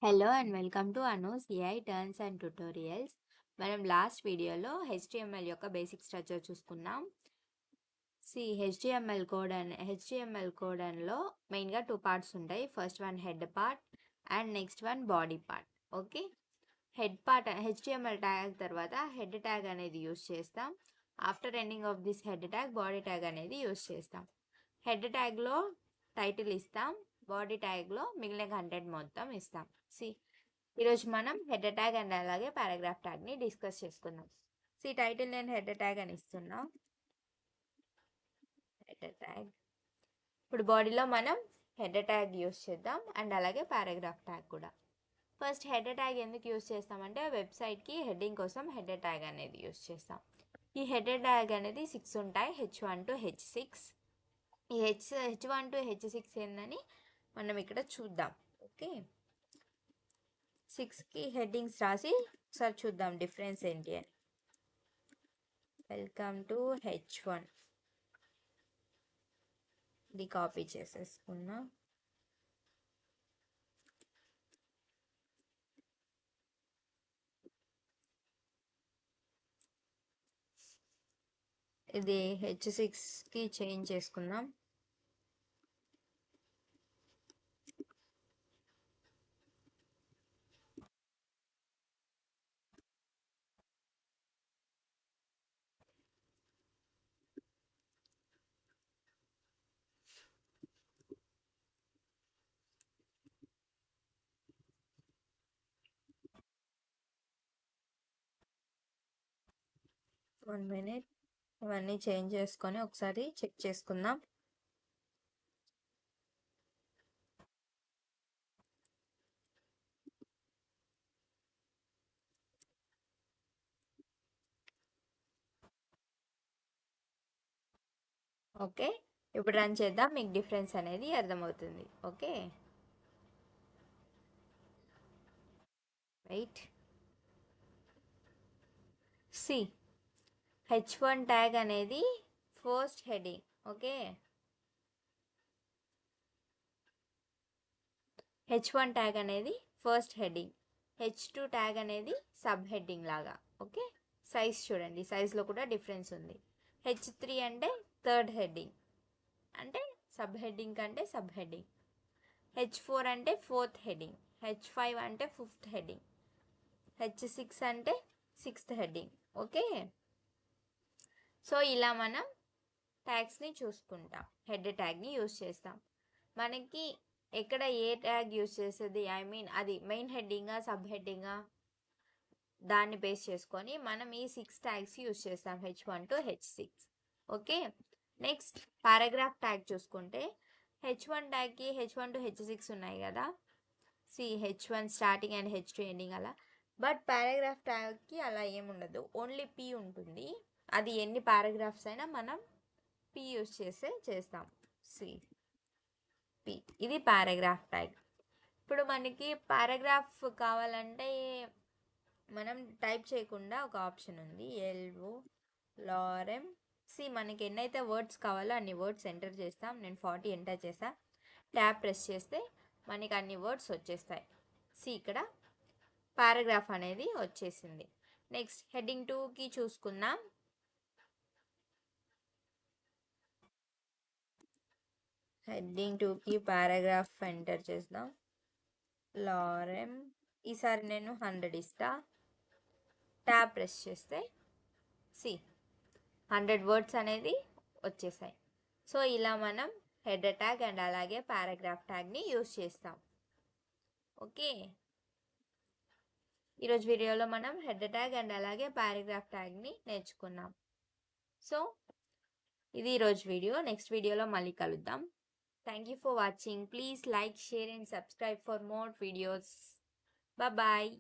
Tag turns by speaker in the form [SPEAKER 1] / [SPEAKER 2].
[SPEAKER 1] Hello and welcome to Anu's AI turns and tutorials. మనం last వీడియోలో HTML యొక్క basic structure చూసుకున్నాం. హెచ్టిఎంఎల్ కోడ్ లో మెయిన్గా 2 పార్ట్స్ ఉంటాయి. First one head part and next one body part. Okay, head part HTML tag తర్వాత head tag అనేది use చేస్తాం. After ending of this head tag body tag అనేది use చేస్తాం. Head ట్యాగ్లో టైటిల్ ఇస్తాం, బాడీ ట్యాగ్లో మిగిలిన కంటెంట్ మొత్తం ఇస్తాం. ఈరోజు మనం హెడ్ ట్యాగ్ అండ్ అలాగే పారాగ్రాఫ్ ట్యాగ్ని డిస్కస్ చేసుకుందాం. టైటిల్ నేను హెడ్ ట్యాగ్ అని ఇస్తున్నా, హెడ్ ట్యాగ్. ఇప్పుడు బాడీలో మనం హెడ్ ట్యాగ్ యూస్ చేద్దాం అండ్ అలాగే పారాగ్రాఫ్ ట్యాగ్ కూడా. ఫస్ట్ హెడ్ ట్యాగ్ ఎందుకు యూస్ చేస్తామంటే వెబ్సైట్కి హెడ్డింగ్ కోసం హెడ్ ట్యాగ్ అనేది యూస్ చేస్తాం. ఈ హెడ్ ట్యాగ్ అనేది 6 ఉంటాయి, H1 to H6. ఈ H1 to H6 ఏందని మనం ఇక్కడ చూద్దాం. ఓకే, 6కి హెడ్డింగ్స్ రాసి ఒకసారి చూద్దాం డిఫరెన్స్ ఏంటి అని. వెల్కమ్ టు H1, ఇది కాపీ చేసేసుకున్నా. ఇది H6కి చేంజ్ చేసుకుందాం. వన్ మినిట్, ఇవన్నీ చేంజ్ చేసుకొని ఒకసారి చెక్ చేసుకుందాం. ఓకే, ఇప్పుడు రన్ చేద్దాం, మీకు డిఫరెన్స్ అనేది అర్థమవుతుంది. Okay, right. H1 ట్యాగ్ అనేది first heading. Okay, H1 tag అనేది ఫస్ట్ హెడ్డింగ్, H2 ట్యాగ్ అనేది సబ్ హెడ్డింగ్ లాగా. ఓకే, సైజ్ చూడండి, సైజ్లో కూడా డిఫరెన్స్ ఉంది. H3 అంటే థర్డ్ హెడ్డింగ్, అంటే సబ్ హెడ్డింగ్ కంటే సబ్ హెడ్డింగ్. H4 అంటే ఫోర్త్ హెడ్డింగ్, H5 అంటే ఫిఫ్త్ హెడ్డింగ్, H6 అంటే సిక్స్త్ హెడ్డింగ్. ఓకే, సో ఇలా మనం ట్యాగ్స్ని చూసుకుంటాం, హెడ్ ట్యాగ్ని యూస్ చేస్తాం. మనకి ఎక్కడ ఏ ట్యాగ్ యూస్ చేసేది, అది మెయిన్ హెడ్డింగా సబ్ హెడ్డింగా, దాన్ని బేస్ చేసుకొని మనం ఈ 6 ట్యాగ్స్ యూస్ చేస్తాం, H1 to H6. Okay, next paragraph tag చూసుకుంటే H1 ట్యాగ్కి H1 to H6 ఉన్నాయి కదా. H1 starting and H2 ending అలా. బట్ పారాగ్రాఫ్ ట్యాగ్కి అలా ఏముండదు, ఓన్లీ P ఉంటుంది. అది ఎన్ని పారాగ్రాఫ్స్ అయినా మనం P యూస్ చేస్తాం. P, ఇది పారాగ్రాఫ్ ట్యాగ్. ఇప్పుడు మనకి పారాగ్రాఫ్ కావాలంటే మనం టైప్ చేయకుండా ఒక ఆప్షన్ ఉంది, LOREM. మనకి ఎన్నైతే వర్డ్స్ కావాలో అన్ని వర్డ్స్ ఎంటర్ చేస్తాం. నేను 40 ఎంటర్ చేస్తా. ట్యాబ్ ప్రెస్ చేస్తే మనకి అన్ని వర్డ్స్ వచ్చేస్తాయి. ఇక్కడ పారాగ్రాఫ్ అనేది వచ్చేసింది. నెక్స్ట్ హెడ్డింగ్ 2కి చూసుకుందాం. హెడ్డింగ్ 2కి పారాగ్రాఫ్ ఎంటర్ చేద్దాం. LOREM, ఈసారి నేను 100 ఇస్తా. ట్యాబ్ ప్రెస్ చేస్తే 100 వర్డ్స్ అనేది వచ్చేసాయి. సో ఇలా మనం హెడ్ ట్యాగ్ అండ్ అలాగే పారాగ్రాఫ్ ట్యాగ్ని యూస్ చేస్తాం. ఓకే, ఈరోజు వీడియోలో మనం హెడ్ ట్యాగ్ అండ్ అలాగే పారాగ్రాఫ్ ట్యాగ్ని నేర్చుకున్నాం. సో ఇది ఈరోజు వీడియో. నెక్స్ట్ వీడియోలో మళ్ళీ కలుద్దాం. Thank you for watching. Please like, share and subscribe for more videos. Bye bye.